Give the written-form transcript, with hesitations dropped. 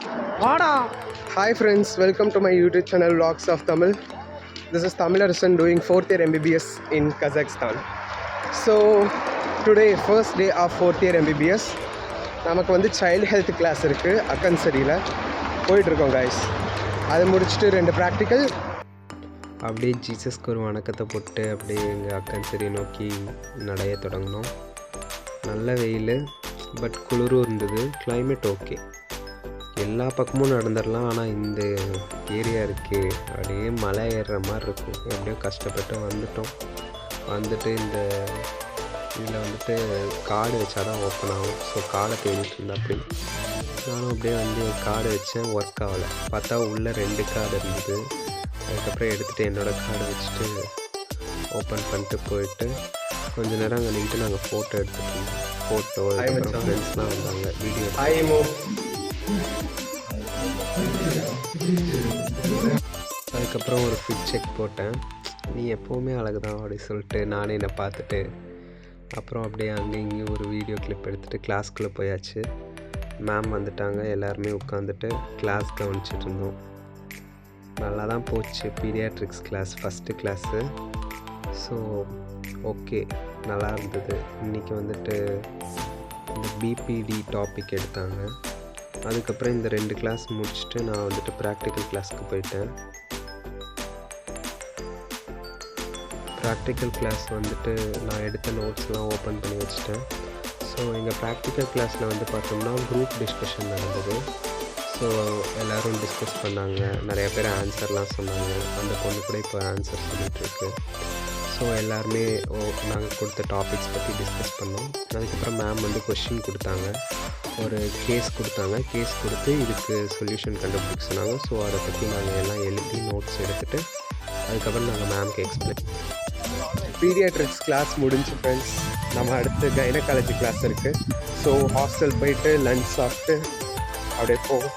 Hi friends, welcome to my YouTube channel Vlogs of Tamil. This is Tamil Arasan doing 4th year MBBS in Kazakhstan. So today first day of 4th year MBBS. நமக்கு வந்து child health class இருக்குது அக்கன்சரியில் போயிட்டுருக்கோம் guys. அதை முடிச்சுட்டு 2 practical. அப்படியே ஜீசஸ்க்கு ஒரு வணக்கத்தை போட்டு அப்படியே எங்கள் அக்கன்சரி நோக்கி நடைய தொடங்கினோம். நல்ல வெயில், பட் குளிரும் இருந்தது. கிளைமேட் ஓகே, எல்லா பக்கமும் நடந்துடலாம். ஆனால் இந்த ஏரியா இருக்கே அப்படியே மலை ஏறுற மாதிரி இருக்கும். எப்படியோ கஷ்டப்பட்டு வந்துட்டு இந்த இதில் வந்துட்டு கார்டு வச்சா தான் ஓப்பன் ஆகும். ஸோ கார்டை தேடிட்டு இருந்தேன். அப்படி நானும் அப்படியே வந்து கார்டு வச்சேன், ஒர்க் ஆகலை. பார்த்தா உள்ளே 2 கார்டு இருந்தது. அதுக்கப்புறம் எடுத்துகிட்டு என்னோடய கார்டை வச்சுட்டு ஓப்பன் பண்ணிட்டு போயிட்டு கொஞ்ச நேரம் அங்கே நின்றுட்டு நாங்கள் ஃபோட்டோ எடுத்துகிட்டு இருந்தோம். ஃபோட்டோ ஃப்ரெண்ட்ஸ்லாம் வந்தாங்க, வீடியோ. அதுக்கப்புறம் ஒரு ஃபிட் செக் போட்டேன். நீ எப்போவுமே அழகு தான் அப்படி சொல்லிட்டு நானே என்னை பார்த்துட்டு அப்புறம் அப்படியே அங்கேயும் இங்கேயும் ஒரு வீடியோ கிளிப் எடுத்துகிட்டு கிளாஸ்க்குள்ளே போயாச்சு. மேம் வந்துட்டாங்க, எல்லாருமே உட்காந்துட்டு கிளாஸ் கவனிச்சிட்டு இருந்தோம். நல்லா தான் போச்சு. Paediatrics class first class. So okay, நல்லா இருந்தது. இன்றைக்கி வந்துட்டு இந்த பிபிடி டாபிக் எடுத்தாங்க. அதுக்கப்புறம் இந்த 2 கிளாஸ் முடிச்சுட்டு நான் வந்துட்டு ப்ராக்டிக்கல் கிளாஸ்க்கு போயிட்டேன். ப்ராக்டிக்கல் கிளாஸ் வந்துட்டு நான் எடுத்த நோட்ஸ்லாம் ஓப்பன் பண்ணி வச்சுட்டேன். ஸோ எங்கள் ப்ராக்டிக்கல் கிளாஸில் வந்து பார்த்தோம்னா குரூப் டிஸ்கஷன் நடந்தது. ஸோ எல்லோரும் டிஸ்கஸ் பண்ணாங்க. நிறைய பேர் ஆன்சர்லாம் சொன்னாங்க. அந்த பொண்ணு கூட இப்போ ஆன்சர் சொல்லிகிட்ருக்கு. ஸோ எல்லாருமே நாங்கள் கொடுத்த டாபிக்ஸ் பற்றி டிஸ்கஸ் பண்ணோம். அதுக்கப்புறம் மேம் வந்து கொஷின் கொடுத்தாங்க, ஒரு கேஸ் கொடுத்தாங்க. கேஸ் கொடுத்து இதுக்கு சொல்யூஷன் கண்டுபிடிக்க சொன்னாங்க. ஸோ அதை பற்றி நாங்கள் எல்லாம் எழுதி நோட்ஸ் எடுத்துகிட்டு அதுக்கப்புறம் நாங்கள் மேம்க்கு எக்ஸ்பிளைன். பீடியாட்ரிக்ஸ் கிளாஸ் முடிஞ்சு ஃப்ரெண்ட்ஸ், நம்ம அடுத்து கைனகாலஜி கிளாஸ் இருக்குது. ஸோ ஹாஸ்டல் போயிட்டு லன்ச் சாப்பிட்டு அப்படியே போவோம்.